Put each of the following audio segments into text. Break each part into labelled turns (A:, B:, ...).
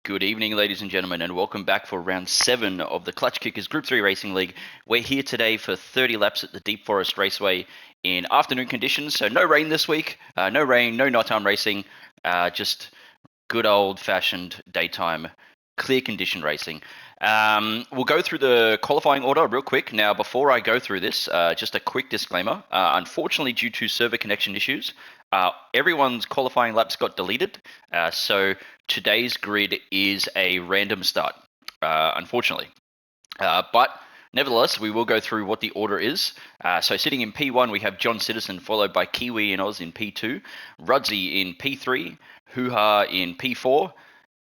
A: Good evening, ladies and gentlemen, and welcome back for round 7 of the Clutch Kickers Group 3 Racing League. We're here today for 30 laps at the Deep Forest Raceway in afternoon conditions, so no rain this week, no rain, no nighttime racing, just good old-fashioned daytime clear condition racing. We'll go through the qualifying order real quick. Now, before I go through this, just a quick disclaimer. Unfortunately, due to server connection issues, everyone's qualifying laps got deleted, so today's grid is a random start, unfortunately. But nevertheless, we will go through what the order is. So sitting in P1, we have John Citizen, followed by Kiwi and Oz in P2, Rudsy in P3, Hoo-Ha in P4,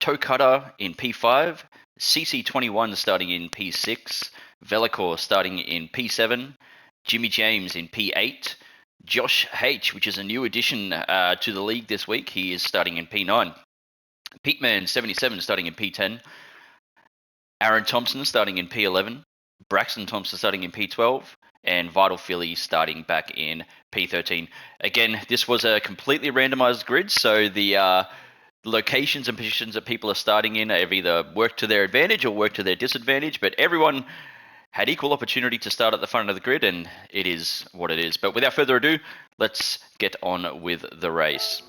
A: Toe Cutter in P5, CC21 starting in P6, Velicor starting in P7, Jimmy James in P8, Josh H, which is a new addition to the league this week, he is starting in P9, Peteman77 starting in P10, Aaron Thompson starting in P11, Braxton Thompson starting in P12, and Vital Philly starting back in P13. Again, this was a completely randomized grid, so the locations and positions that people are starting in have either worked to their advantage or worked to their disadvantage, but everyone had equal opportunity to start at the front of the grid, and it is what it is. But without further ado, let's get on with the race.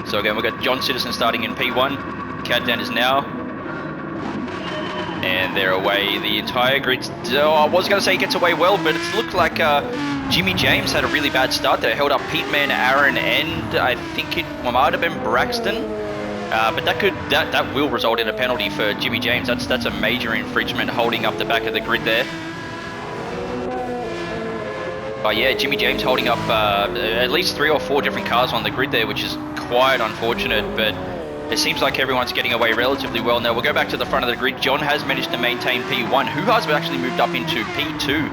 A: So again, we've got John Citizen starting in P1. Countdown is now. And they're away. The entire grid. I was going to say he gets away well, but it's looked like Jimmy James had a really bad start there. Held up Peteman, Aaron, and I think it might have been Braxton. But that will result in a penalty for Jimmy James. That's a major infringement, holding up the back of the grid there. But yeah, Jimmy James holding up at least 3 or 4 different cars on the grid there, which is quite unfortunate. But it seems like everyone's getting away relatively well. Now we'll go back to the front of the grid. John has managed to maintain P1. Hoo-Ha's actually moved up into P2.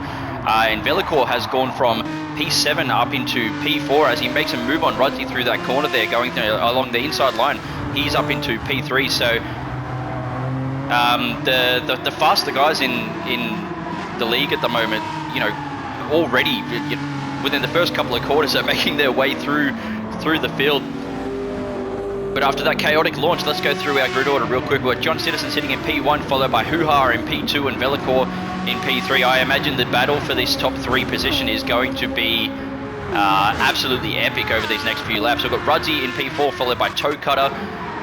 A: And Velicor has gone from P7 up into P4 as he makes a move on Rudsy through that corner there, going along the inside line. He's up into P3. So the faster guys in the league at the moment, you know, already within the first couple of quarters are making their way through the field. But after that chaotic launch, let's go through our grid order real quick. We've got John Citizen sitting in P1, followed by Hoo-Ha in P2 and Velicor in P3. I imagine the battle for this top 3 position is going to be absolutely epic over these next few laps. We've got Rudsy in P4, followed by Toe Cutter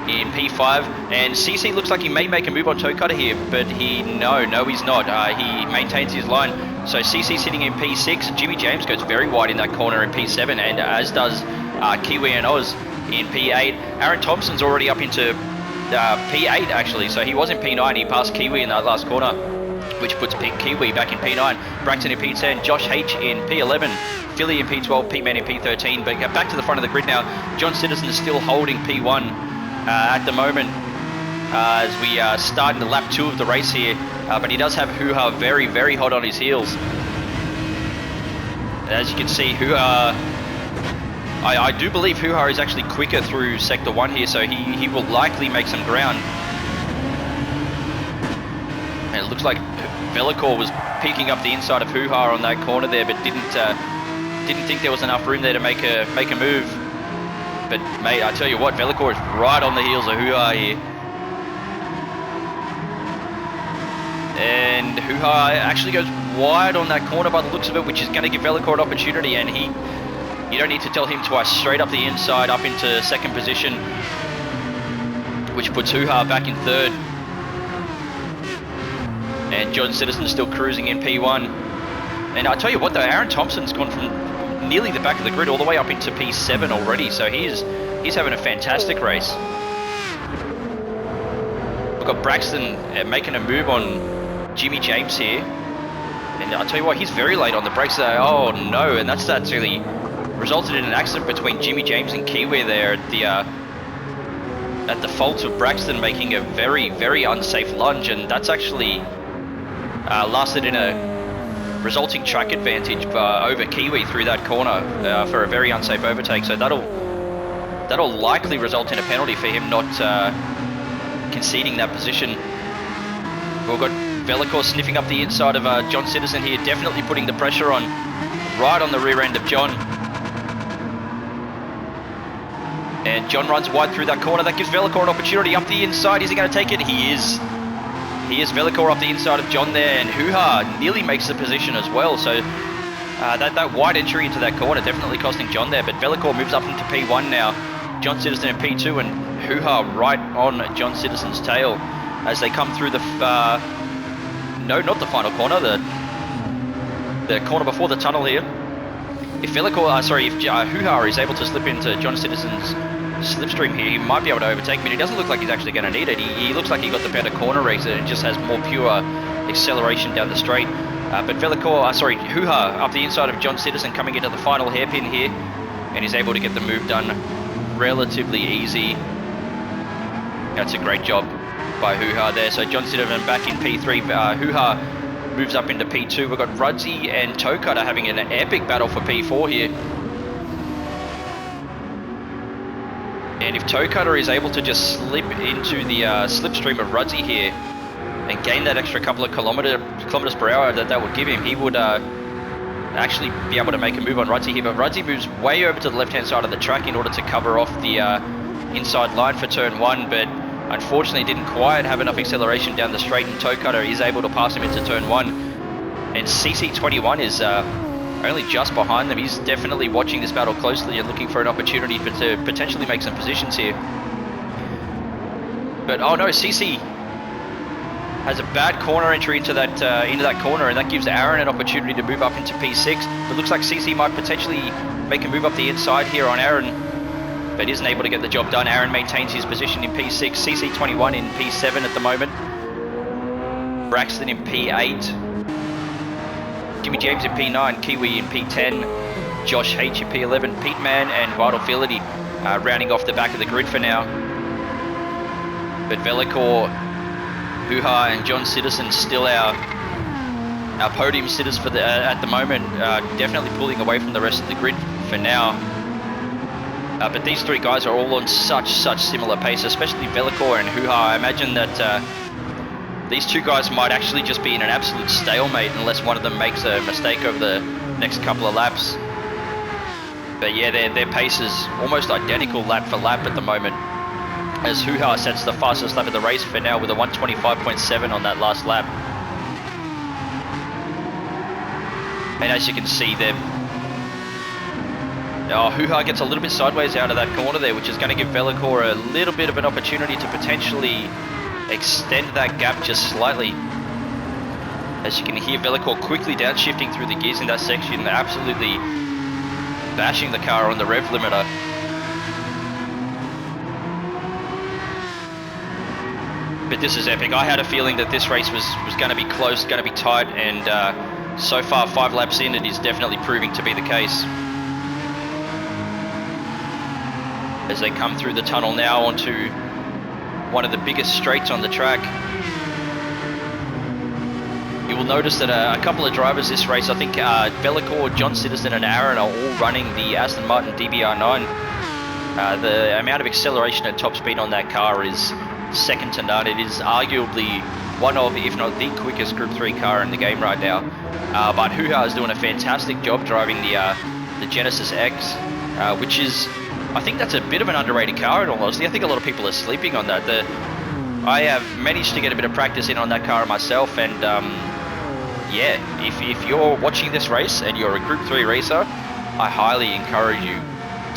A: in P5. And CC looks like he may make a move on Toe Cutter here, but no, he's not. He maintains his line. So CC sitting in P6. Jimmy James goes very wide in that corner in P7, and as does Kiwi and Oz in P8. Aaron Thompson's already up into P8 actually, so he was in P9. He passed Kiwi in that last corner, which puts Kiwi back in P9. Braxton in P10, Josh H in P11, Philly in P12, Peteman in P13. But back to the front of the grid now. John Citizen is still holding P1 at the moment as we start into lap 2 of the race here. But he does have Hoo-Ha very, very hot on his heels. As you can see, Hoo-Ha, I do believe Hoo-Ha is actually quicker through Sector 1 here, so he will likely make some ground. And it looks like Velicor was peeking up the inside of Hoo-Ha on that corner there, but didn't think there was enough room there to make a move. But mate, I tell you what, Velicor is right on the heels of Hoo-Ha here. And Hoo-Ha actually goes wide on that corner by the looks of it, which is going to give Velicor an opportunity, and you don't need to tell him twice. Straight up the inside, up into second position, which puts Hoo-Ha back in third. And John Citizen still cruising in P1. And I tell you what though, Aaron Thompson's gone from nearly the back of the grid all the way up into P7 already, so he's having a fantastic race. We've got Braxton making a move on Jimmy James here. And I tell you what, he's very late on the brakes there. Oh no, and that's really resulted in an accident between Jimmy James and Kiwi there at the fault of Braxton making a very, very unsafe lunge, and that's actually lasted in a resulting track advantage over Kiwi through that corner for a very unsafe overtake. So that'll likely result in a penalty for him not conceding that position. We've got Velicor sniffing up the inside of John Citizen here, definitely putting the pressure on right on the rear end of John. And John runs wide through that corner. That gives Velikor an opportunity up the inside. Is he going to take it? He is. He is. Velikor up the inside of John there, and Hoo-Ha nearly makes the position as well. So that wide entry into that corner definitely costing John there, but Velikor moves up into P1 now. John Citizen in P2, and Hoo-Ha right on John Citizen's tail as they come through the no, not the final corner, the corner before the tunnel here. If Velikor, if Hoo-Ha is able to slip into John Citizen's slipstream here, he might be able to overtake him, but he doesn't look like he's actually going to need it. He looks like he got the better corner racer and just has more pure acceleration down the straight. But Velikor, Hoo-Ha up the inside of John Citizen coming into the final hairpin here, and he's able to get the move done relatively easy. That's a great job by Hoo-Ha there. So John Citizen back in P3. Hoo-Ha moves up into P2. We've got Rudzy and Toecutter having an epic battle for P4 here. And if Toecutter is able to just slip into the slipstream of Rudzy here and gain that extra couple of kilometers per hour that would give him, he would actually be able to make a move on Rudzy here. But Rudzy moves way over to the left-hand side of the track in order to cover off the inside line for turn 1, but unfortunately didn't quite have enough acceleration down the straight, and Toecutter is able to pass him into turn 1. And CC21 is only just behind them. He's definitely watching this battle closely and looking for an opportunity to potentially make some positions here. But oh no, CC has a bad corner entry into that corner, and that gives Aaron an opportunity to move up into P6. It looks like CC might potentially make a move up the inside here on Aaron, but isn't able to get the job done. Aaron maintains his position in P6, CC21 in P7 at the moment, Braxton in P8, Jimmy James in P9, Kiwi in P10, Josh H in P11, Pete Man and Vital Fidelity rounding off the back of the grid for now. But Velikor, Hoo-Ha and John Citizen still our podium sitters for at the moment, definitely pulling away from the rest of the grid for now. But these three guys are all on such similar pace, especially Velikor and Hoo-Ha. I imagine that these two guys might actually just be in an absolute stalemate unless one of them makes a mistake over the next couple of laps. But yeah, their pace is almost identical lap for lap at the moment, as Hoo-Ha sets the fastest lap of the race for now with a 125.7 on that last lap. And as you can see there, Hoo-Ha gets a little bit sideways out of that corner there, which is going to give Velikor a little bit of an opportunity to potentially extend that gap just slightly. As you can hear, Velikor quickly downshifting through the gears in that section, absolutely bashing the car on the rev limiter. But this is epic. I had a feeling that this race was going to be close, going to be tight, and so far 5 laps in, it is definitely proving to be the case. As they come through the tunnel now onto one of the biggest straights on the track. You will notice that a couple of drivers this race, I think Velikor, John Citizen and Aaron are all running the Aston Martin DBR9. The amount of acceleration at top speed on that car is second to none. It is arguably one of, if not the quickest Group 3 car in the game right now. But Hoo-Ha is doing a fantastic job driving the Genesis X, which is, I think that's a bit of an underrated car in all honesty. I think a lot of people are sleeping on that. I have managed to get a bit of practice in on that car myself, and yeah, if you're watching this race and you're a Group 3 racer, I highly encourage you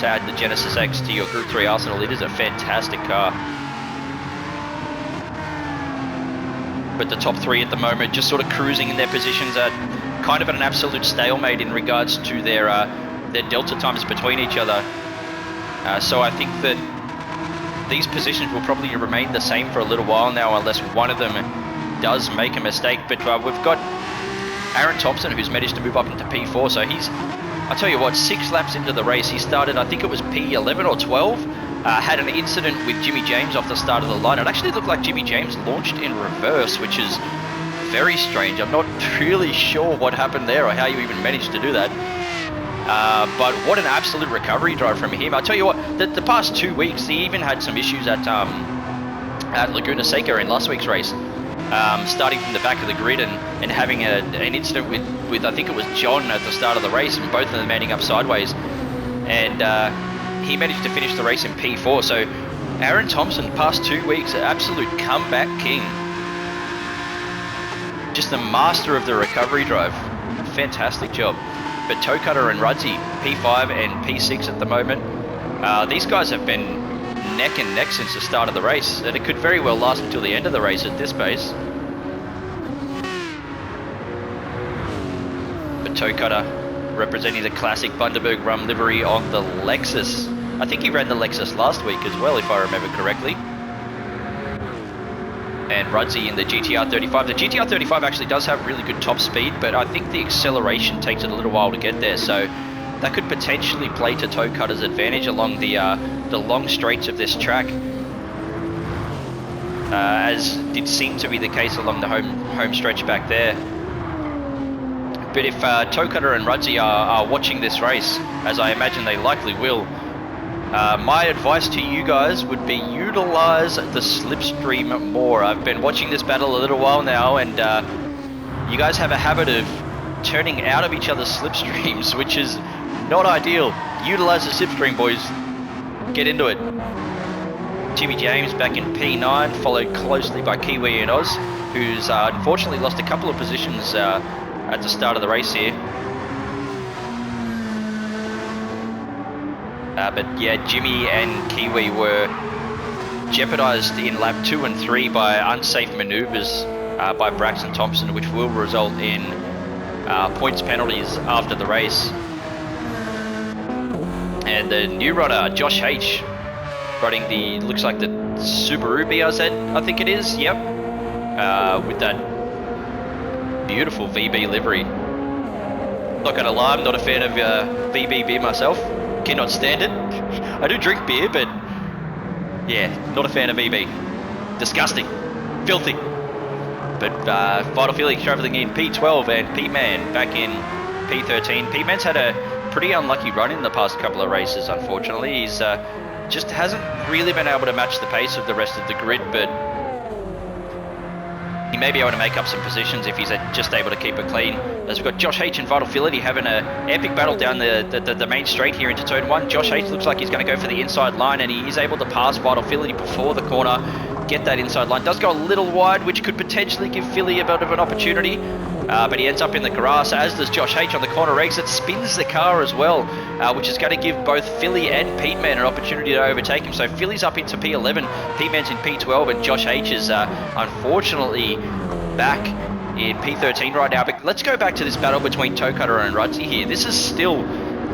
A: to add the Genesis X to your Group 3 arsenal. It is a fantastic car. But the top 3 at the moment just sort of cruising in their positions at kind of at an absolute stalemate in regards to their delta times between each other. So I think that these positions will probably remain the same for a little while now, unless one of them does make a mistake. But we've got Aaron Thompson, who's managed to move up into P4. So he's, I tell you what, 6 laps into the race, he started, I think it was P11 or 12, had an incident with Jimmy James off the start of the line. It actually looked like Jimmy James launched in reverse, which is very strange. I'm not really sure what happened there or how you even managed to do that. But what an absolute recovery drive from him. I'll tell you what, the past 2 weeks, he even had some issues at Laguna Seca in last week's race, starting from the back of the grid and having an incident with I think it was John at the start of the race, and both of them ending up sideways. And he managed to finish the race in P4. So Aaron Thompson, past 2 weeks, absolute comeback king. Just the master of the recovery drive. Fantastic job. But Toe Cutter and Rudzy, P5 and P6 at the moment. These guys have been neck and neck since the start of the race, and it could very well last until the end of the race at this pace. But Toe Cutter representing the classic Bundaberg Rum livery on the Lexus. I think he ran the Lexus last week as well, if I remember correctly. And Rudzy in the GTR 35. The GTR 35 actually does have really good top speed, but I think the acceleration takes it a little while to get there, so that could potentially play to Toe Cutter's advantage along the long straights of this track, as did seem to be the case along the home stretch back there. But if Toe Cutter and Rudzy are watching this race, as I imagine they likely will, my advice to you guys would be utilize the slipstream more. I've been watching this battle a little while now, and you guys have a habit of turning out of each other's slipstreams, which is not ideal. Utilize the slipstream, boys. Get into it. Jimmy James back in P9, followed closely by Kiwi and Oz, who's unfortunately lost a couple of positions at the start of the race here. But yeah, Jimmy and Kiwi were jeopardized in lap 2 and 3 by unsafe maneuvers by Braxton Thompson, which will result in points penalties after the race. And the new runner, Josh H, running the, looks like the Subaru BRZ, I think it is, yep. With that beautiful VB livery. Not gonna lie, I'm not a fan of VB beer myself. Cannot stand it. I do drink beer, but yeah, not a fan of VB. Disgusting. Filthy. But Vital Felix travelling in P12 and P-Man back in P13. P-Man's had a pretty unlucky run in the past couple of races, unfortunately. He's just hasn't really been able to match the pace of the rest of the grid, but he may be able to make up some positions if he's just able to keep it clean. As we've got Josh H and Vital Fidelity having an epic battle down the main straight here into turn 1. Josh H looks like he's going to go for the inside line, and he is able to pass Vital Fidelity before the corner, get that inside line. Does go a little wide, which could potentially give Philly a bit of an opportunity, but he ends up in the grass, as does Josh H on the corner exit. Spins the car as well, which is going to give both Philly and Pete-Man an opportunity to overtake him. So Philly's up into P11, Pete-Man's in P12, and Josh H is unfortunately back in P13 right now. But let's go back to this battle between Toe Cutter and Rudzy here. This is still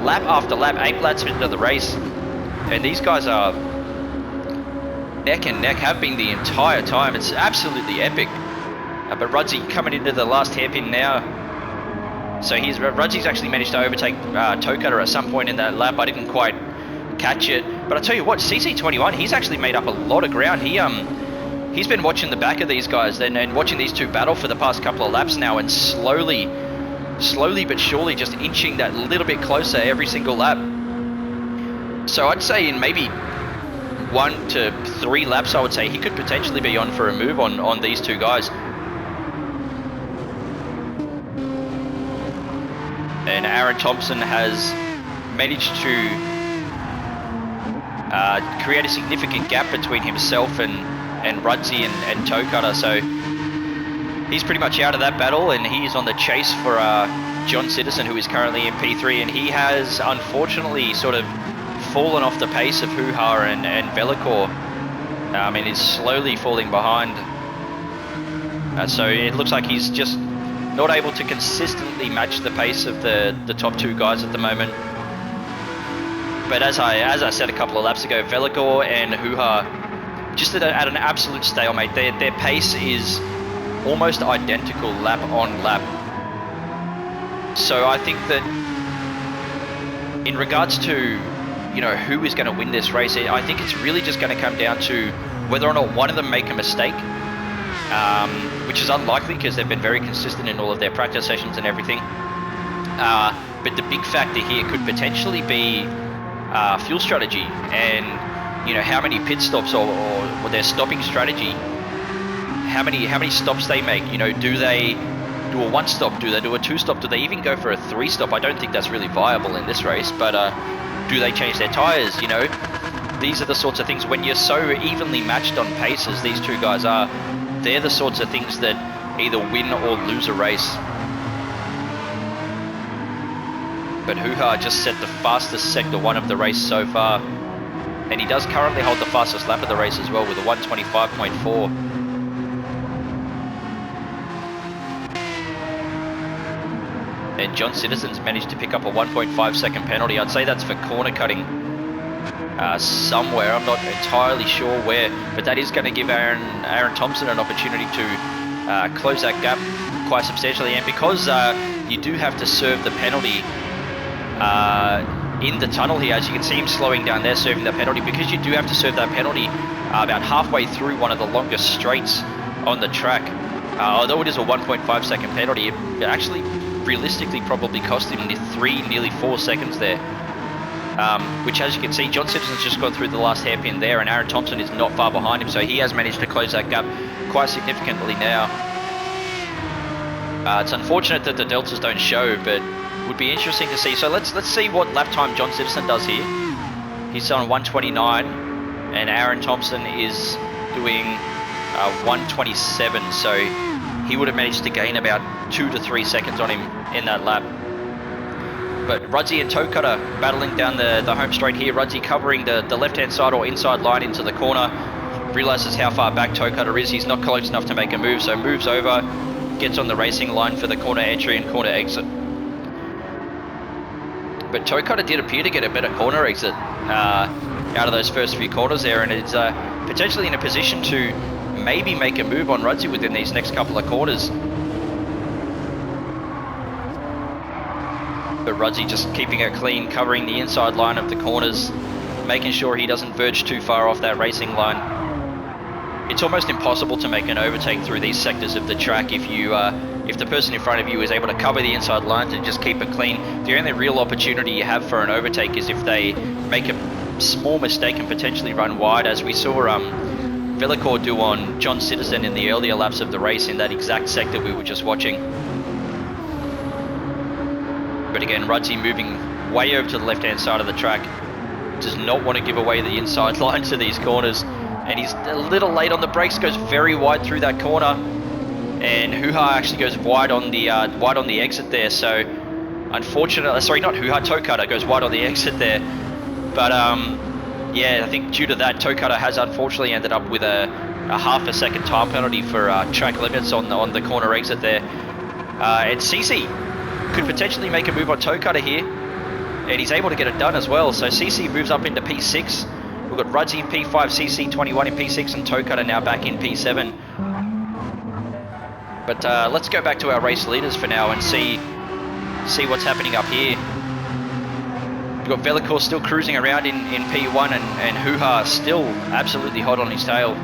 A: lap after lap, 8 laps into the race, and these guys are neck and neck, have been the entire time. It's absolutely epic. But Rudzy coming into the last hairpin now. So Rudzy's actually managed to overtake Toe Cutter at some point in that lap. I didn't quite catch it. But I tell you what, CC21, he's actually made up a lot of ground. He's been watching the back of these guys and watching these two battle for the past couple of laps now, and slowly but surely just inching that little bit closer every single lap. So I'd say in maybe 1 to 3 laps, I would say he could potentially be on for a move on these two guys. And Aaron Thompson has managed to create a significant gap between himself and Rudzy and Toe Cutter. So he's pretty much out of that battle, and he's on the chase for John Citizen, who is currently in P3, and he has unfortunately sort of fallen off the pace of Hoo-Ha and Velicor, and is slowly falling behind. So it looks like he's just not able to consistently match the pace of the top two guys at the moment. But as I said a couple of laps ago, Velicor and Hoo-Ha just at an absolute stalemate. Their pace is almost identical lap on lap. So I think that in regards to, you know, who is going to win this race, I think it's really just going to come down to whether or not one of them make a mistake, which is unlikely because they've been very consistent in all of their practice sessions and everything. But the big factor here could potentially be fuel strategy, and you know, how many pit stops or their stopping strategy, how many stops they make. You know, do they do a 1 stop, do they do a 2 stop, do they even go for a 3 stop? I don't think that's really viable in this race, but do they change their tyres, you know? These are the sorts of things, when you're so evenly matched on pace as these two guys are, they're the sorts of things that either win or lose a race. But Hoo-Ha just set the fastest Sector 1 of the race so far. And he does currently hold the fastest lap of the race as well with a 1:25.4. And John Citizen's managed to pick up a 1.5 second penalty. I'd say that's for corner cutting somewhere. I'm not entirely sure where, but that is going to give Aaron Thompson an opportunity to close that gap quite substantially. And because you do have to serve the penalty in the tunnel here, as you can see him slowing down there, serving the penalty, because you do have to serve that penalty about halfway through one of the longest straights on the track. Although it is a 1.5 second penalty, it actually realistically probably cost him nearly 4 seconds there. Which, as you can see, John Citizen's just gone through the last hairpin there, and Aaron Thompson is not far behind him, so he has managed to close that gap quite significantly now. It's unfortunate that the deltas don't show, but would be interesting to see. So let's see what lap time John Citizen does here. He's on 1:29, and Aaron Thompson is doing 1:27, so he would have managed to gain about 2 to 3 seconds on him in that lap. But Rudzy and Toe Cutter battling down the home straight here. Rudzy covering the left-hand side or inside line into the corner. Realizes how far back Toe Cutter is. He's not close enough to make a move, so moves over, gets on the racing line for the corner entry and corner exit. But Toe Cutter did appear to get a better corner exit out of those first few corners there, and it's potentially in a position to maybe make a move on Rudzy within these next couple of corners. But Rudzy just keeping it clean, covering the inside line of the corners, making sure he doesn't verge too far off that racing line. It's almost impossible to make an overtake through these sectors of the track if the person in front of you is able to cover the inside lines and just keep it clean. The only real opportunity you have for an overtake is if they make a small mistake and potentially run wide, as we saw Velicor do on John Citizen in the earlier laps of the race in that exact sector we were just watching. But again, Rudzy moving way over to the left-hand side of the track. Does not want to give away the inside line to these corners. And he's a little late on the brakes, goes very wide through that corner. And Hoo-Ha actually goes wide on the exit there. So, unfortunately, sorry, not Hoo-Ha, Toe Cutter goes wide on the exit there. But, yeah, I think due to that, Toe Cutter has unfortunately ended up with a half a second time penalty for track limits on the corner exit there. And CC could potentially make a move on Toe Cutter here, and he's able to get it done as well. So CC moves up into P6. We've got Rudzy in P5, CC 21 in P6, and Toe Cutter now back in P7. But let's go back to our race leaders for now and see what's happening up here. We've got Velicor still cruising around in P1, and Hoo-Ha still absolutely hot on his tail.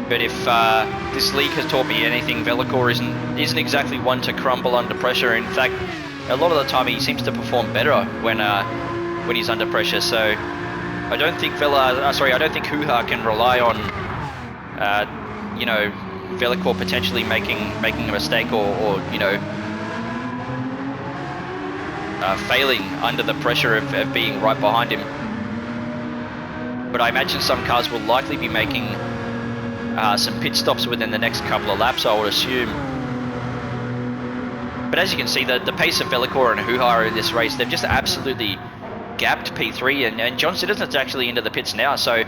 A: But if this league has taught me anything, Velicor isn't exactly one to crumble under pressure. In fact, a lot of the time he seems to perform better when he's under pressure. So I don't think Hoo-Ha can rely on you know, Velicor potentially making a mistake or you know, failing under the pressure of being right behind him. But I imagine some cars will likely be making some pit stops within the next couple of laps, I would assume. But as you can see, the pace of Velicor and Hoo-Ha in this race, they've just absolutely gapped P3, and John Citizen's actually into the pits now, so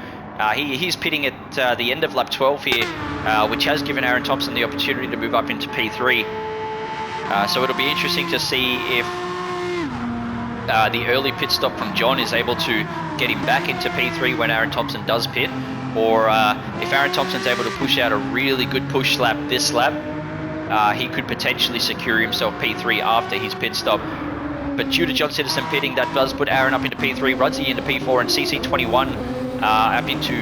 A: he's pitting at the end of lap 12 here, which has given Aaron Thompson the opportunity to move up into P3. So it'll be interesting to see if the early pit stop from John is able to get him back into P3 when Aaron Thompson does pit, or if Aaron Thompson's able to push out a really good push lap this lap, he could potentially secure himself P3 after his pit stop. But due to John Citizen pitting, that does put Aaron up into P3, Rudzy into P4, and CC21 up into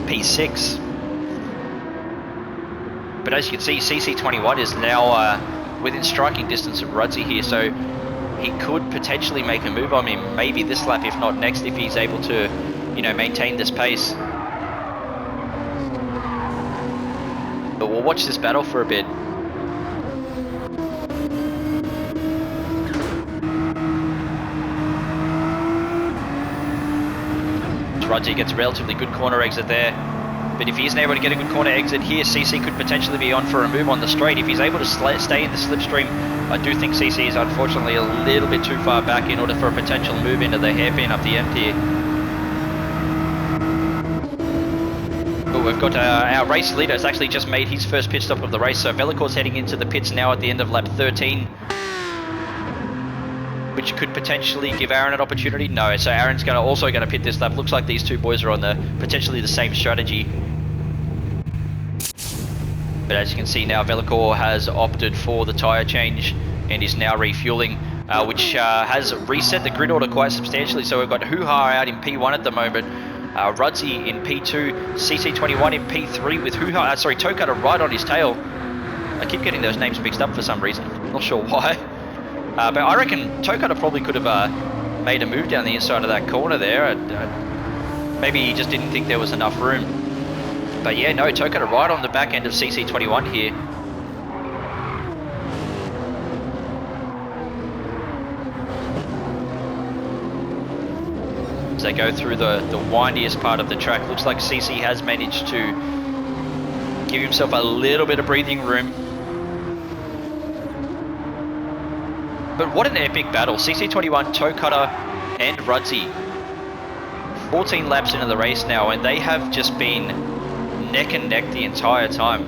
A: P6. But as you can see, CC21 is now within striking distance of Rudzy here, so he could potentially make a move on him, maybe this lap, if not next, if he's able to, you know, maintain this pace. But we'll watch this battle for a bit. Rudzi gets a relatively good corner exit there. But if he isn't able to get a good corner exit here, CC could potentially be on for a move on the straight. If he's able to stay in the slipstream, I do think CC is unfortunately a little bit too far back in order for a potential move into the hairpin up the end here. But we've got our race leader has actually just made his first pit stop of the race, so Velicor's heading into the pits now at the end of lap 13. Which could potentially give Aaron an opportunity. No, so Aaron's also going to pit this lap. Looks like these two boys are on potentially the same strategy. But as you can see now, Velicor has opted for the tyre change and is now refueling, which has reset the grid order quite substantially. So we've got Hoo-Ha out in P1 at the moment, Rudzi in P2, CC21 in P3 with Hoo-Ha, Toe Cutter right on his tail. I keep getting those names mixed up for some reason, not sure why. But I reckon Toe Cutter probably could have made a move down the inside of that corner there. Maybe he just didn't think there was enough room. But yeah, no, Toe Cutter right on the back end of CC21 here. As they go through the windiest part of the track, looks like CC has managed to give himself a little bit of breathing room. But what an epic battle. CC21, Toe Cutter and Rudzi. 14 laps into the race now, and they have just been neck and neck the entire time.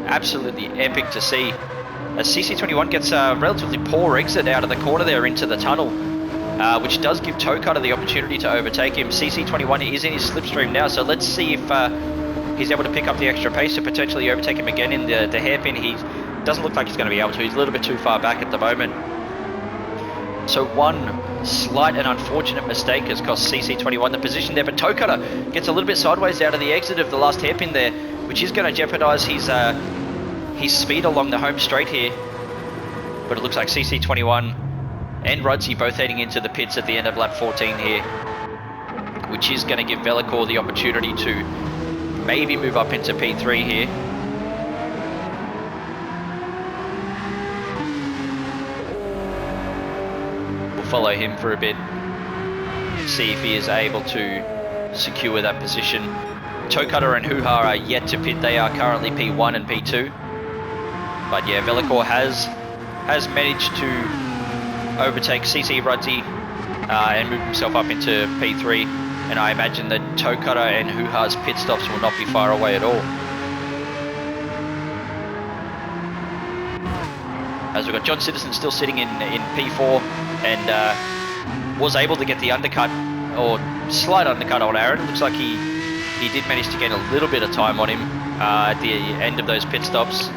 A: Absolutely epic to see. As CC21 gets a relatively poor exit out of the corner there into the tunnel, which does give Toe Cutter the opportunity to overtake him. CC21 is in his slipstream now, so let's see if he's able to pick up the extra pace to potentially overtake him again in the hairpin. He doesn't look like he's going to be able to. He's a little bit too far back at the moment. So one slight and unfortunate mistake has cost CC21 the position there, but Toe Cutter gets a little bit sideways out of the exit of the last hairpin there, which is going to jeopardise his speed along the home straight here. But it looks like CC21 and Rudzi both heading into the pits at the end of lap 14 here, which is going to give Velicor the opportunity to maybe move up into P3 here. Follow him for a bit, see if he is able to secure that position. Toe Cutter and Hoo-Ha are yet to pit. They are currently P1 and P2. But yeah, Velicor has managed to overtake CC Rudzi and move himself up into P3. And I imagine that Toe Cutter and Hoo-Ha's pit stops will not be far away at all. As we've got John Citizen still sitting in P4 and was able to get the undercut, or slight undercut on Aaron. It looks like he did manage to gain a little bit of time on him at the end of those pit stops.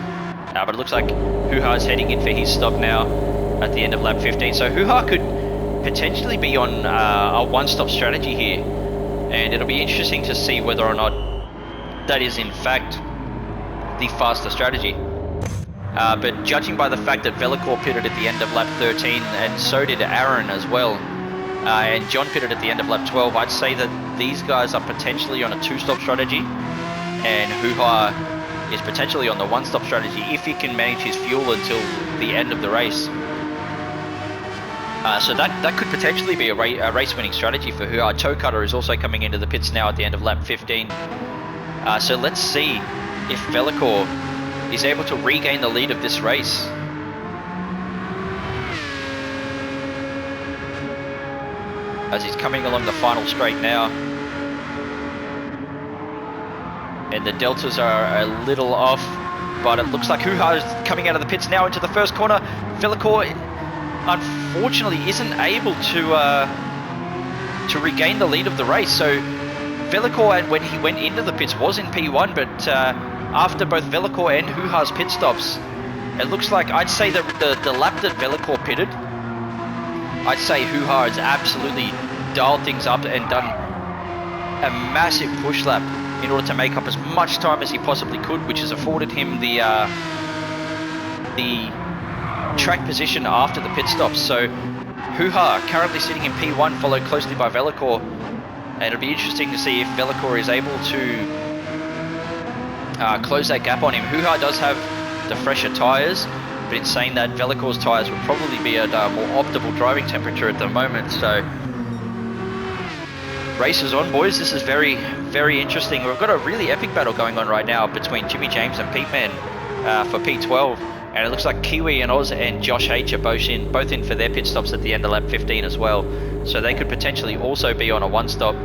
A: But it looks like Hoo-Ha is heading in for his stop now at the end of lap 15. So Hoo-Ha could potentially be on a one-stop strategy here. And it'll be interesting to see whether or not that is in fact the faster strategy. But judging by the fact that Velicor pitted at the end of lap 13, and so did Aaron as well, and John pitted at the end of lap 12, I'd say that these guys are potentially on a two-stop strategy, and Hoo-Ha is potentially on the one-stop strategy if he can manage his fuel until the end of the race. So that could potentially be a race-winning strategy for Hoo-Ha. Toe Cutter is also coming into the pits now at the end of lap 15. So let's see if Velicor is able to regain the lead of this race. As he's coming along the final straight now. And the deltas are a little off, but it looks like Hoo-Ha is coming out of the pits now into the first corner. Velicor unfortunately isn't able to regain the lead of the race. So Velicor, when he went into the pits, was in P1, but after both Velicor and Hoo-Ha's pit stops, it looks like, I'd say that the lap that Velicor pitted, I'd say Hoo-Ha has absolutely dialed things up and done a massive push lap in order to make up as much time as he possibly could, which has afforded him the track position after the pit stops. So Hoo-Ha currently sitting in P1, followed closely by Velicor, and it'll be interesting to see if Velicor is able to close that gap on him. Hoo-Ha does have the fresher tyres, but in saying that, Velicor's tyres would probably be at a more optimal driving temperature at the moment. So Races on, boys. This is very, very interesting. We've got a really epic battle going on right now between Jimmy James and Pete Man for P12. And it looks like Kiwi and Oz and Josh H are both in for their pit stops at the end of lap 15 as well. So they could potentially also be on a one stop.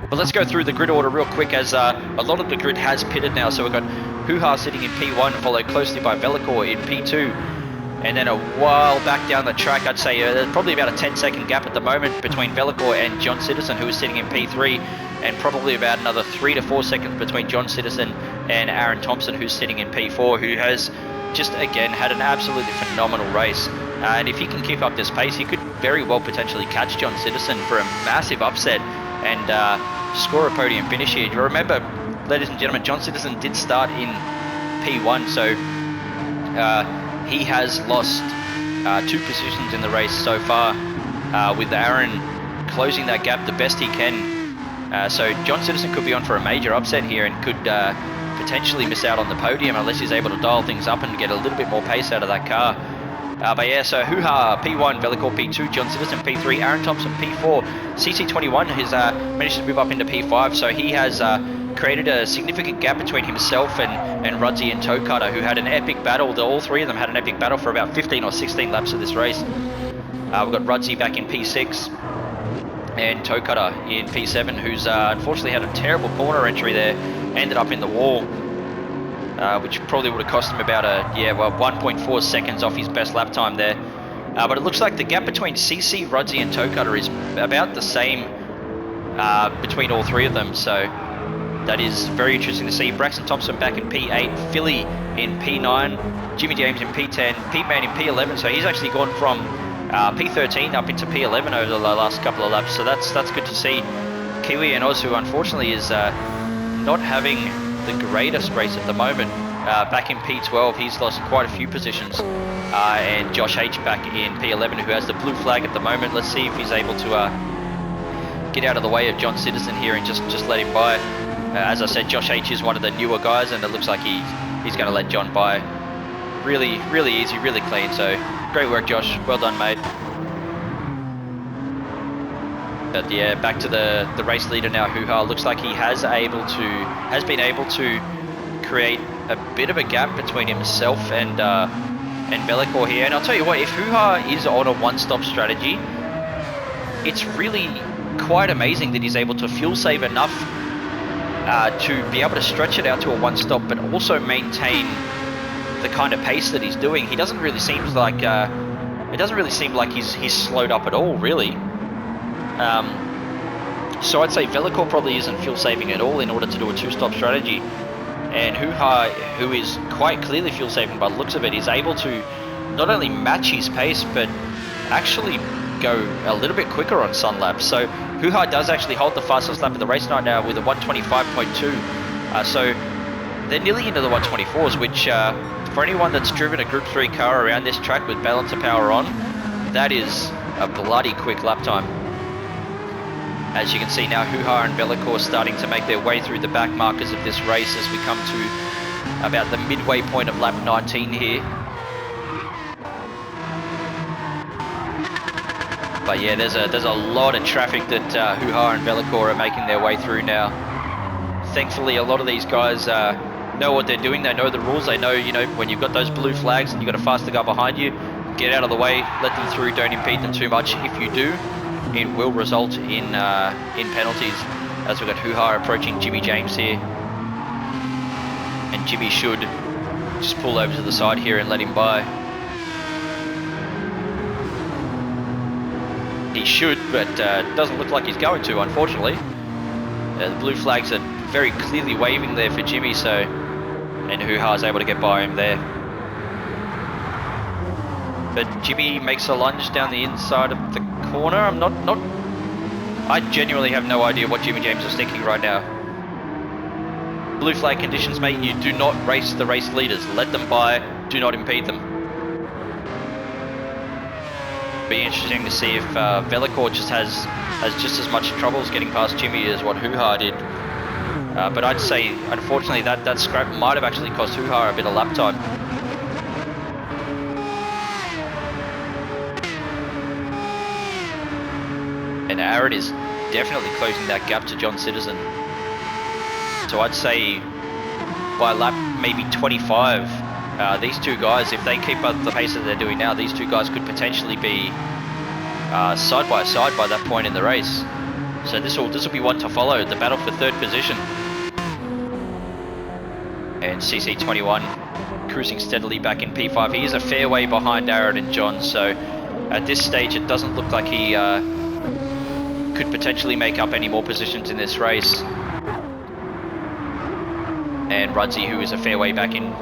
A: But let's go through the grid order real quick, as a lot of the grid has pitted now. So we've got Hoo-Ha sitting in P1, followed closely by Velikor in P2. And then a while back down the track, I'd say there's probably about a 10-second gap at the moment between Velikor and John Citizen, who is sitting in P3, and probably about another 3 to 4 seconds between John Citizen and Aaron Thompson, who's sitting in P4, who has just, again, had an absolutely phenomenal race. And if he can keep up this pace, he could very well potentially catch John Citizen for a massive upset and score a podium finish here. You remember, ladies and gentlemen, John Citizen did start in P1, so he has lost 2 positions in the race so far, with Aaron closing that gap the best he can. So John Citizen could be on for a major upset here and could potentially miss out on the podium unless he's able to dial things up and get a little bit more pace out of that car. But yeah, so Hoo-Ha P1, Velikor P2, John Citizen P3, Aaron Thompson P4, CC21 has managed to move up into P5, so he has created a significant gap between himself and Rudzy and Toe Cutter, who had an epic battle. All 3 of them had an epic battle for about 15 or 16 laps of this race. We've got Rudzy back in P6 and Toe Cutter in P7, who's unfortunately had a terrible corner entry there, ended up in the wall. Which probably would have cost him about 1.4 seconds off his best lap time there. But it looks like the gap between CC, Rudzy and Toe Cutter is about the same between all 3 of them. So that is very interesting to see. Braxton Thompson back in P8, Philly in P9, Jimmy James in P10, Pete Man in P11. So he's actually gone from P13 up into P11 over the last couple of laps. So that's good to see. Kiwi and Oz, who unfortunately is not having the greatest race at the moment, back in P12, he's lost quite a few positions, and Josh H back in P11, who has the blue flag at the moment. Let's see if he's able to get out of the way of John Citizen here and just let him by. As I said, Josh H is one of the newer guys, and it looks like he's going to let John by really easy, really clean. So great work, Josh, well done, mate. But yeah, back to the race leader now, Hoo-Ha. Looks like he has been able to create a bit of a gap between himself and Velikor here. And I'll tell you what, if Hoo-Ha is on a one-stop strategy, it's really quite amazing that he's able to fuel save enough to be able to stretch it out to a one-stop, but also maintain the kind of pace that he's doing. He doesn't really seem like he's slowed up at all, really. So I'd say Velikor probably isn't fuel saving at all in order to do a 2-stop strategy, and Hoo-Ha, who is quite clearly fuel saving by the looks of it, is able to not only match his pace but actually go a little bit quicker on sun laps. So Hoo-Ha does actually hold the fastest lap of the race right now with a 125.2. So they're nearly into the 124s, which for anyone that's driven a Group 3 car around this track with balancer power on, that is a bloody quick lap time. As you can see now, Hoo-Ha and Velikor starting to make their way through the back markers of this race as we come to about the midway point of lap 19 here. But yeah, there's a lot of traffic that Hoo-Ha and Velikor are making their way through now. Thankfully, a lot of these guys know what they're doing. They know the rules. They know, when you've got those blue flags and you've got a faster car behind you, get out of the way, let them through, don't impede them too much. If you do, it will result in penalties, as we've got Hoo-Ha approaching Jimmy James here. And Jimmy should just pull over to the side here and let him by. He should, but doesn't look like he's going to, unfortunately. The blue flags are very clearly waving there for Jimmy, and Hoo-Ha is able to get by him there. But Jimmy makes a lunge down the inside of the corner. I genuinely have no idea what Jimmy James is thinking right now. Blue flag conditions, mate. You do not race the race leaders. Let them by. Do not impede them. Be interesting to see if Velikor just has just as much troubles getting past Jimmy as what Hoo-Ha did. But I'd say, unfortunately, that scrap might have actually cost Hoo-Ha a bit of lap time. And Aaron is definitely closing that gap to John Citizen. So I'd say by lap maybe 25, these two guys, if they keep up the pace that they're doing now, these two guys could potentially be side by side by that point in the race. So this will be one to follow, the battle for third position. And CC21 cruising steadily back in P5. He is a fair way behind Aaron and John, so at this stage it doesn't look like he could potentially make up any more positions in this race. And Rudzy, who is a fair way back in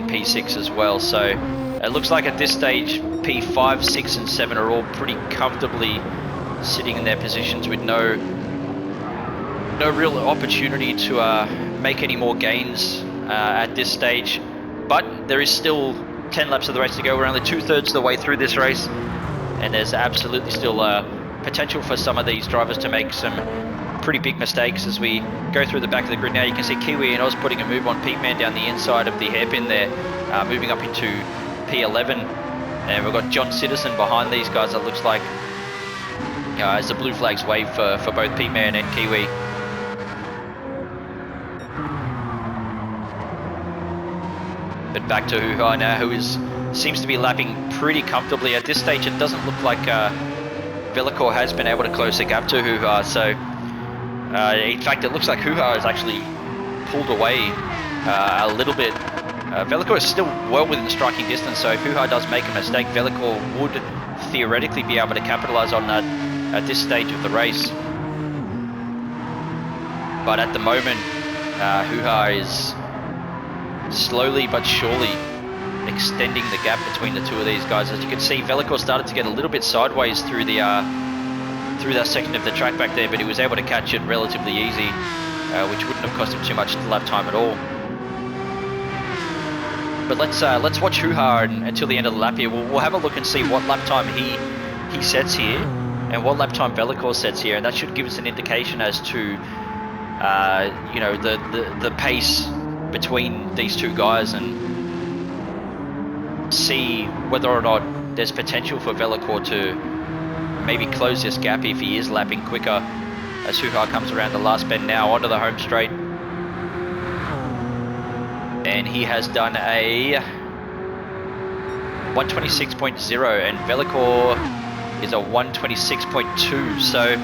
A: P6 as well. So it looks like at this stage P5, 6 and 7 are all pretty comfortably sitting in their positions with no real opportunity to make any more gains at this stage. But there is still 10 laps of the race to go. We're only 2/3 of the way through this race, and there's absolutely still potential for some of these drivers to make some pretty big mistakes as we go through the back of the grid. Now you can see Kiwi and Oz putting a move on Pete Man down the inside of the hairpin there, moving up into P11, and we've got John Citizen behind these guys. It looks like as the blue flags wave for both Pete Man and Kiwi. But back to Huha now, who seems to be lapping pretty comfortably. At this stage it doesn't look like Velikor has been able to close the gap to Huha, so in fact it looks like Huha has actually pulled away a little bit. Velikor is still well within striking distance, so if Huha does make a mistake, Velikor would theoretically be able to capitalize on that at this stage of the race. But at the moment Huha is slowly but surely extending the gap between the two of these guys. As you can see, Velikor started to get a little bit sideways through that section of the track back there, but he was able to catch it relatively easy, which wouldn't have cost him too much lap time at all. But let's watch Huha until the end of the lap here. We'll have a look and see what lap time he sets here and what lap time Velikor sets here, and that should give us an indication as to you know, the pace between these two guys, and see whether or not there's potential for Velikor to maybe close this gap if he is lapping quicker, as Huha comes around the last bend now onto the home straight. And he has done a 126.0 and Velikor is a 126.2, so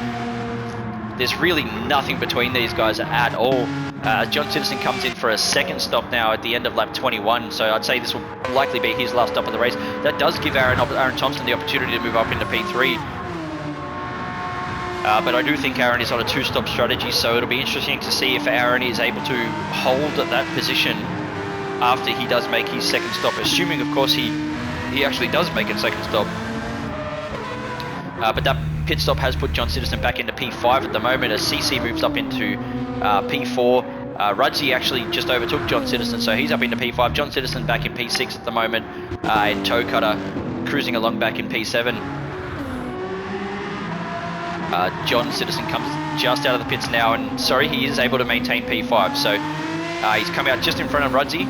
A: there's really nothing between these guys at all. John Citizen comes in for a second stop now at the end of lap 21, so I'd say this will likely be his last stop of the race. That does give Aaron Thompson the opportunity to move up into P3. But I do think Aaron is on a two-stop strategy, so it'll be interesting to see if Aaron is able to hold that position after he does make his second stop, assuming of course he actually does make a second stop. But that pit stop has put John Citizen back into P5 at the moment as CC moves up into P4. Rudzy actually just overtook John Citizen, so he's up into P5. John Citizen back in P6 at the moment, and Toe Cutter cruising along back in P7. John Citizen comes just out of the pits now, and sorry, he is able to maintain P5, so he's come out just in front of Rudzy,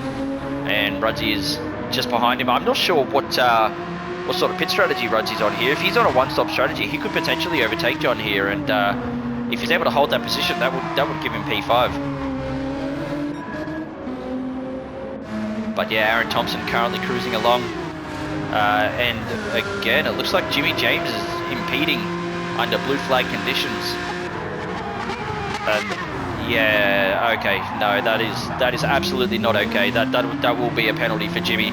A: and Rudzy is just behind him. I'm not sure what sort of pit strategy Rudzy's on here. If he's on a one-stop strategy, he could potentially overtake John here, and if he's able to hold that position, that would give him P5. But yeah, Aaron Thompson currently cruising along, and again, it looks like Jimmy James is impeding under blue flag conditions. Yeah, okay, no, that is absolutely not okay. That will be a penalty for Jimmy.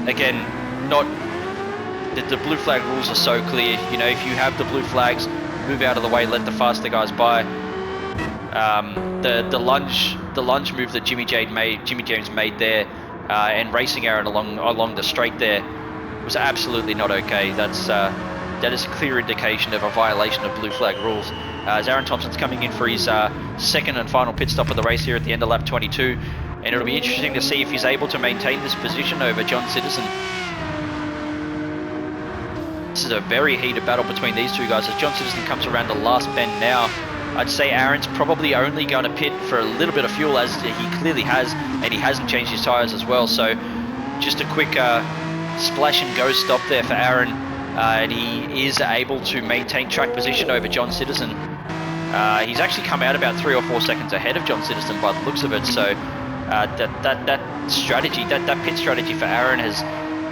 A: Again, not the blue flag rules are so clear. You know, if you have the blue flags, move out of the way, let the faster guys by. The lunge move that Jimmy James made there, and racing Aaron along the straight there was absolutely not okay. That is a clear indication of a violation of blue flag rules. As Aaron Thompson's coming in for his second and final pit stop of the race here at the end of lap 22, and it'll be interesting to see if he's able to maintain this position over John Citizen. This is a very heated battle between these two guys as John Citizen comes around the last bend now. I'd say Aaron's probably only going to pit for a little bit of fuel, as he clearly has, and he hasn't changed his tyres as well. So just a quick splash and go stop there for Aaron. and he is able to maintain track position over John Citizen. He's actually come out about 3 or 4 seconds ahead of John Citizen by the looks of it. So that strategy, that pit strategy for Aaron has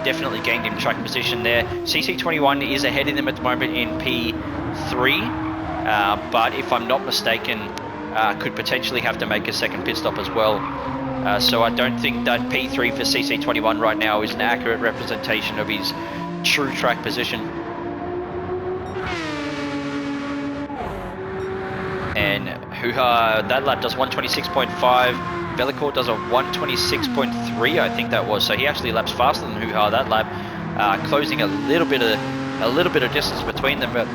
A: definitely gained him track position there. CC21 is ahead of him at the moment in P3, but if I'm not mistaken, could potentially have to make a second pit stop as well. So I don't think that P3 for CC21 right now is an accurate representation of his true track position. And Hoo-Ha, that lap does 126.5. Bellicourt does a 126.3, I think that was. So he actually laps faster than Hoo-Ha that lap, closing a little bit of distance between them. But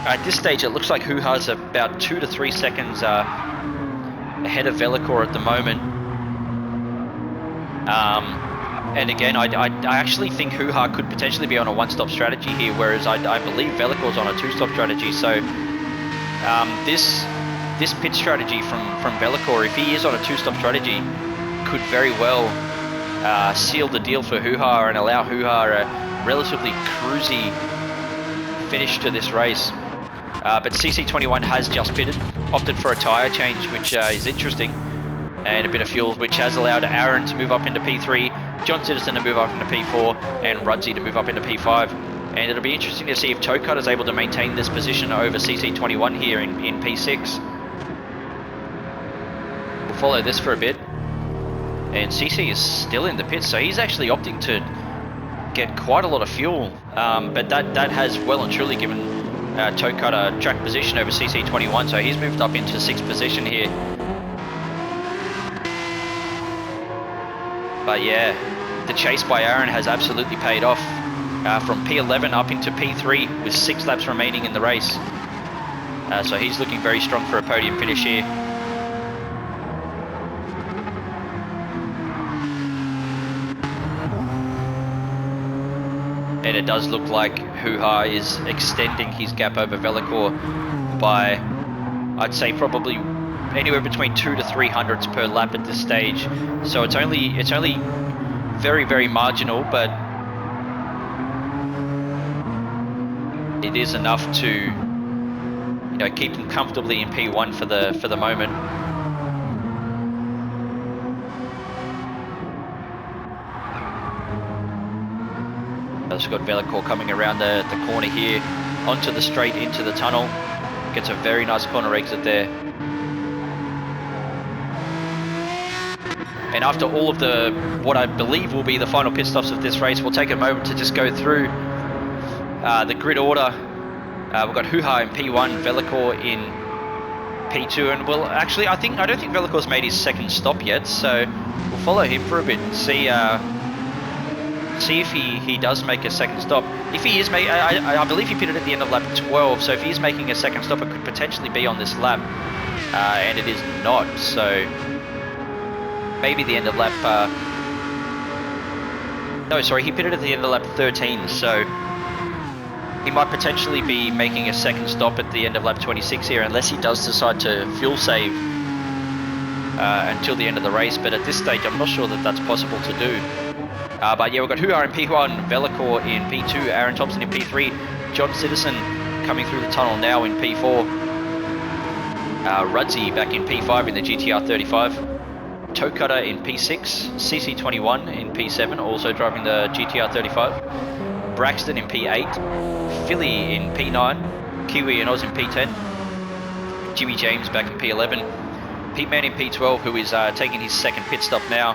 A: at this stage, it looks like Hoo-Ha's about 2 to 3 seconds ahead of Bellicourt at the moment. And again, I actually think Hoo-Ha could potentially be on a one-stop strategy here, whereas I believe Bellicourt's on a two-stop strategy. So this pit strategy from Bellicourt, if he is on a two-stop strategy, could very well seal the deal for Hoo-Ha and allow Hoo-Ha a relatively cruisy finish to this race. But CC21 has just pitted, opted for a tyre change, which is interesting, and a bit of fuel, which has allowed Aaron to move up into P3, John Citizen to move up into P4, and Rudsey to move up into P5. And it'll be interesting to see if Toe Cutter is able to maintain this position over CC21 here in P6. We'll follow this for a bit. And CC is still in the pits, so he's actually opting to get quite a lot of fuel. But that has well and truly given Toe Cutter track position over CC21, so he's moved up into 6th position here. But yeah, the chase by Aaron has absolutely paid off. From P11 up into P3 with 6 laps remaining in the race. So he's looking very strong for a podium finish here. And it does look like Hoo-Ha is extending his gap over Bellicourt by, I'd say, probably anywhere between 2 to 3 hundredths per lap at this stage. So it's only very, very marginal, but it is enough to, keep them comfortably in P1 for the moment. Just got Bellicourt coming around the corner here, onto the straight into the tunnel. Gets a very nice corner exit there. And after all of what I believe will be the final pit stops of this race, we'll take a moment to just go through the grid order. We've got Hoo-Ha in P1, Bellicourt in P2, and well, actually, I don't think Bellicourt's made his second stop yet, so we'll follow him for a bit and see if he does make a second stop. If he is I believe he pitted at the end of lap 12, so if he's making a second stop, it could potentially be on this lap, and it is not. So maybe the end of lap. No, sorry, he pitted at the end of lap 13, so he might potentially be making a second stop at the end of lap 26 here, unless he does decide to fuel save until the end of the race. But at this stage, I'm not sure that that's possible to do. But yeah, we've got Hoo-Ha in P1, Bellicourt in P2, Aaron Thompson in P3, John Citizen coming through the tunnel now in P4, Rudsey back in P5 in the GTR 35, Toe Cutter in P6, CC21 in P7, also driving the GTR 35, Braxton in P8, Philly in P9, Kiwi and Oz in P10, Jimmy James back in P11, Pete Man in P12, who is taking his second pit stop now,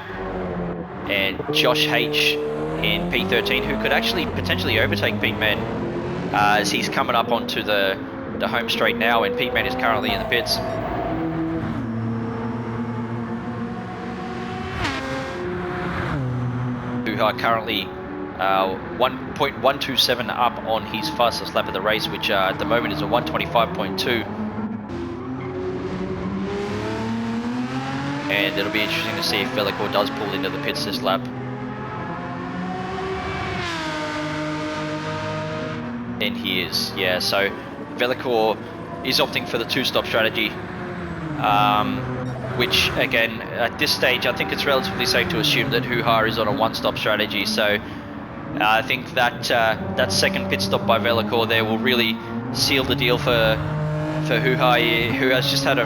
A: and Josh H in P13, who could actually potentially overtake Pete Man as he's coming up onto the home straight now, and Pete Man is currently in the pits. Hoo-Ha currently 1.127 up on his fastest lap of the race, which at the moment is a 125.2. And it'll be interesting to see if Bellicourt does pull into the pits this lap. And he is, yeah, so Bellicourt is opting for the two-stop strategy, which again, at this stage, I think it's relatively safe to assume that Hoo-Ha is on a one-stop strategy. So I think that that second pit stop by Velikor there will really seal the deal for Hoo-Ha, who has just had a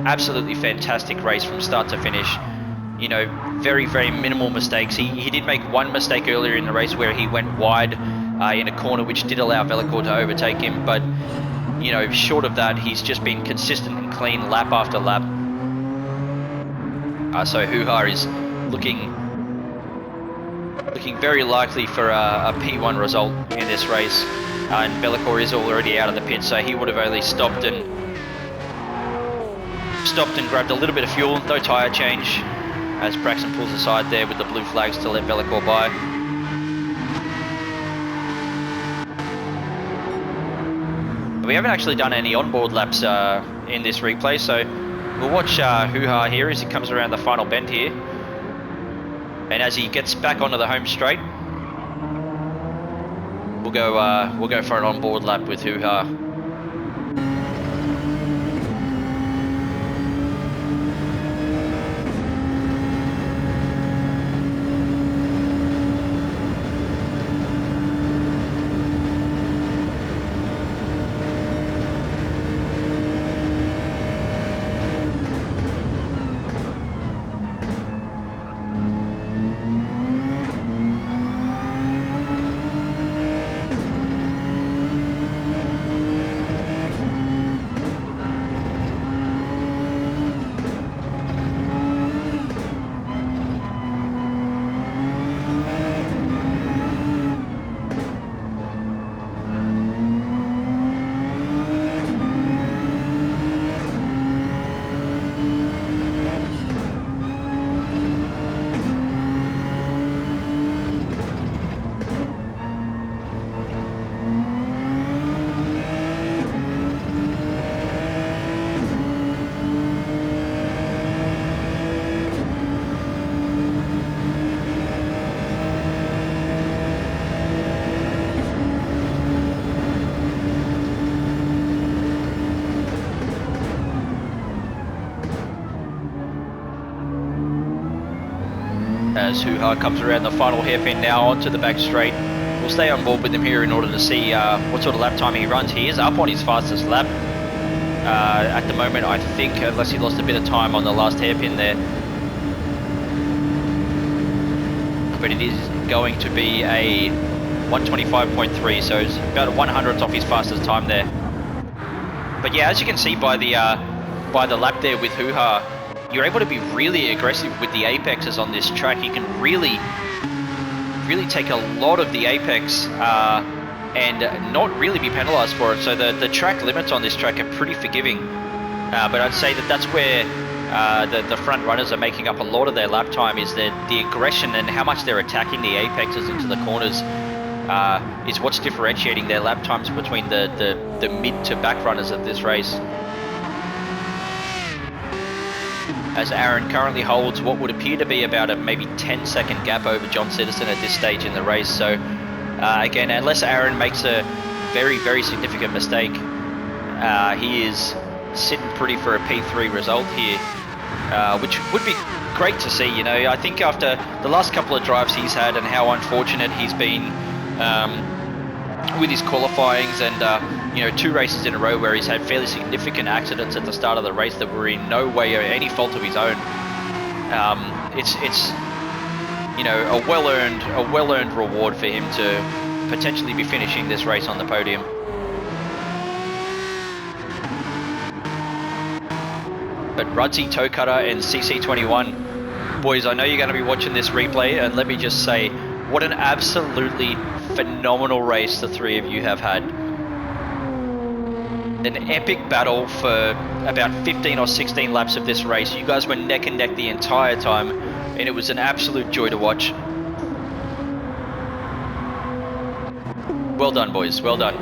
A: absolutely fantastic race from start to finish. You know, very, very minimal mistakes. He did make one mistake earlier in the race where he went wide in a corner, which did allow Velikor to overtake him. But, you know, short of that, he's just been consistent and clean lap after lap. So Hoo-Ha is looking very likely for a P1 result in this race. And Velikor is already out of the pit, so he would have only stopped and grabbed a little bit of fuel, no tyre change, as Braxton pulls aside there with the blue flags to let Velikor by. We haven't actually done any onboard laps in this replay, so we'll watch Hoo-Ha here as he comes around the final bend here. And as he gets back onto the home straight, we'll go for an onboard lap with Hoo-Ha. As Hoo-Ha comes around the final hairpin now onto the back straight. We'll stay on board with him here in order to see what sort of lap time he runs. He is up on his fastest lap at the moment, I think, unless he lost a bit of time on the last hairpin there. But it is going to be a 125.3, so it's about a 100th off his fastest time there. But yeah, as you can see by the lap there with Hoo-Ha, you're able to be really aggressive with the apexes on this track. You can really take a lot of the apex and not really be penalised for it. So the track limits on this track are pretty forgiving. But I'd say that that's where the front runners are making up a lot of their lap time, is the aggression and how much they're attacking the apexes into the corners is what's differentiating their lap times between the mid to back runners of this race. As Aaron currently holds what would appear to be about a maybe 10-second gap over John Citizen at this stage in the race. So again, unless Aaron makes a very, very significant mistake, he is sitting pretty for a P3 result here, which would be great to see. You know, I think after the last couple of drives he's had and how unfortunate he's been with his qualifyings and you know, 2 races in a row where he's had fairly significant accidents at the start of the race that were in no way or any fault of his own. It's you know, a well-earned reward for him to potentially be finishing this race on the podium. But Rudsy, Toe Cutter and CC21, boys, I know you're going to be watching this replay, and let me just say, what an absolutely phenomenal race the 3 of you have had. An epic battle for about 15 or 16 laps of this race. You guys were neck and neck the entire time, and it was an absolute joy to watch. Well done, boys, well done.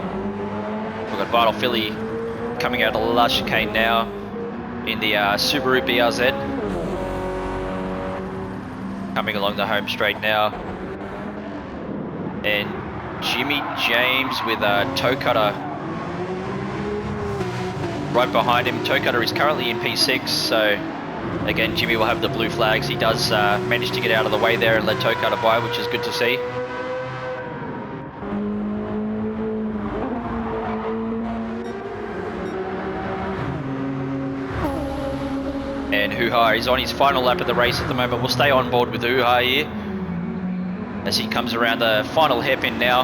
A: We've got Vital Philly coming out of the last chicane now in the Subaru BRZ. Coming along the home straight now. And Jimmy James with a Toe Cutter right behind him. Toe Cutter is currently in P6, so again, Jimmy will have the blue flags. He does manage to get out of the way there and let Toe Cutter by, which is good to see. Hoo-Ha. He's on his final lap of the race at the moment. We'll stay on board with Hoo-Ha here as he comes around the final hairpin now.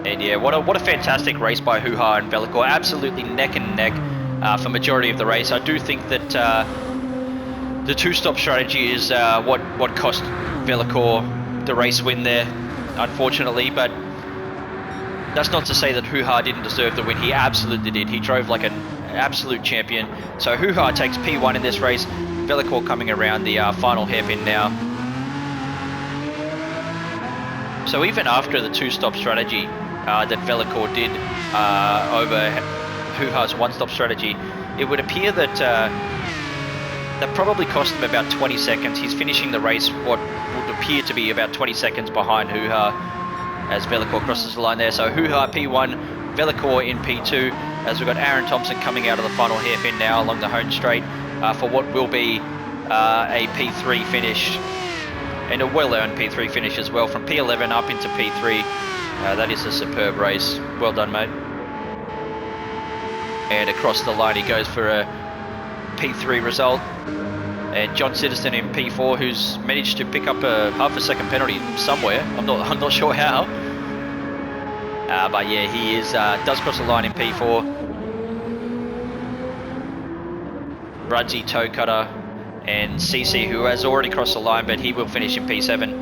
A: And yeah, what a fantastic race by Hoo-Ha and Velikor. Absolutely neck and neck for majority of the race. I do think that the two-stop strategy is what cost Velikor the race win there, unfortunately. But that's not to say that Hoo-Ha didn't deserve the win. He absolutely did. He drove like an absolute champion. So Hoo-Ha takes P1 in this race. Velikor coming around the final hairpin now. So even after the two-stop strategy that Velikor did over Hoo-Ha's one-stop strategy, it would appear that that probably cost him about 20 seconds. He's finishing the race what would appear to be about 20 seconds behind Hoo-Ha as Velikor crosses the line there. So Hoo-Ha P1, Velikor in P2, as we've got Aaron Thompson coming out of the final hairpin now along the home straight for what will be a P3 finish, and a well-earned P3 finish as well, from P11 up into P3. That is a superb race. Well done, mate. And across the line he goes for a P3 result. And John Citizen in P4, who's managed to pick up a half a second penalty somewhere. I'm not sure how. But yeah, he does cross the line in P4. Rudzy, Toe Cutter, and CC, who has already crossed the line, but he will finish in P7.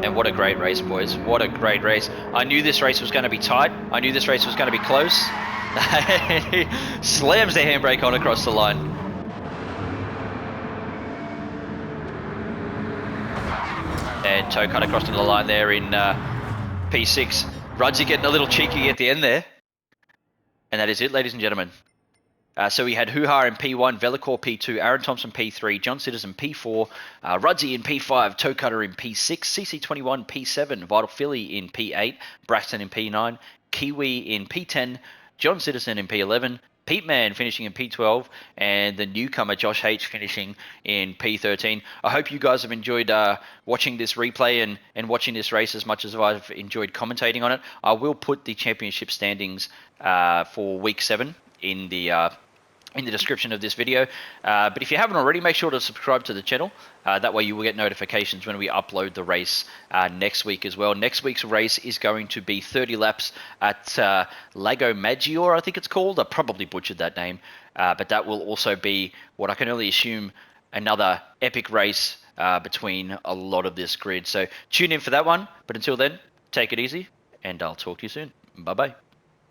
A: And what a great race, boys. What a great race. I knew this race was going to be tight. I knew this race was going to be close. He slams the handbrake on across the line. And Toe Cutter crossing the line there in P6. Rudzy getting a little cheeky at the end there. And that is it, ladies and gentlemen. So we had Hoo-Ha in P1, Velikor P2, Aaron Thompson P3, John Citizen P4, Rudzy in P5, Toe Cutter in P6, CC21 P7, Vital Philly in P8, Braxton in P9, Kiwi in P10, John Citizen in P11, Pete Man finishing in P12, and the newcomer Josh H finishing in P13. I hope you guys have enjoyed watching this replay and watching this race as much as I've enjoyed commentating on it. I will put the championship standings for week 7 in the description of this video. But if you haven't already, make sure to subscribe to the channel. That way you will get notifications when we upload the race next week as well. Next week's race is going to be 30 laps at Lago Maggiore, I think it's called. I probably butchered that name. But that will also be what I can only assume another epic race between a lot of this grid. So tune in for that one. But until then, take it easy, and I'll talk to you soon. Bye-bye.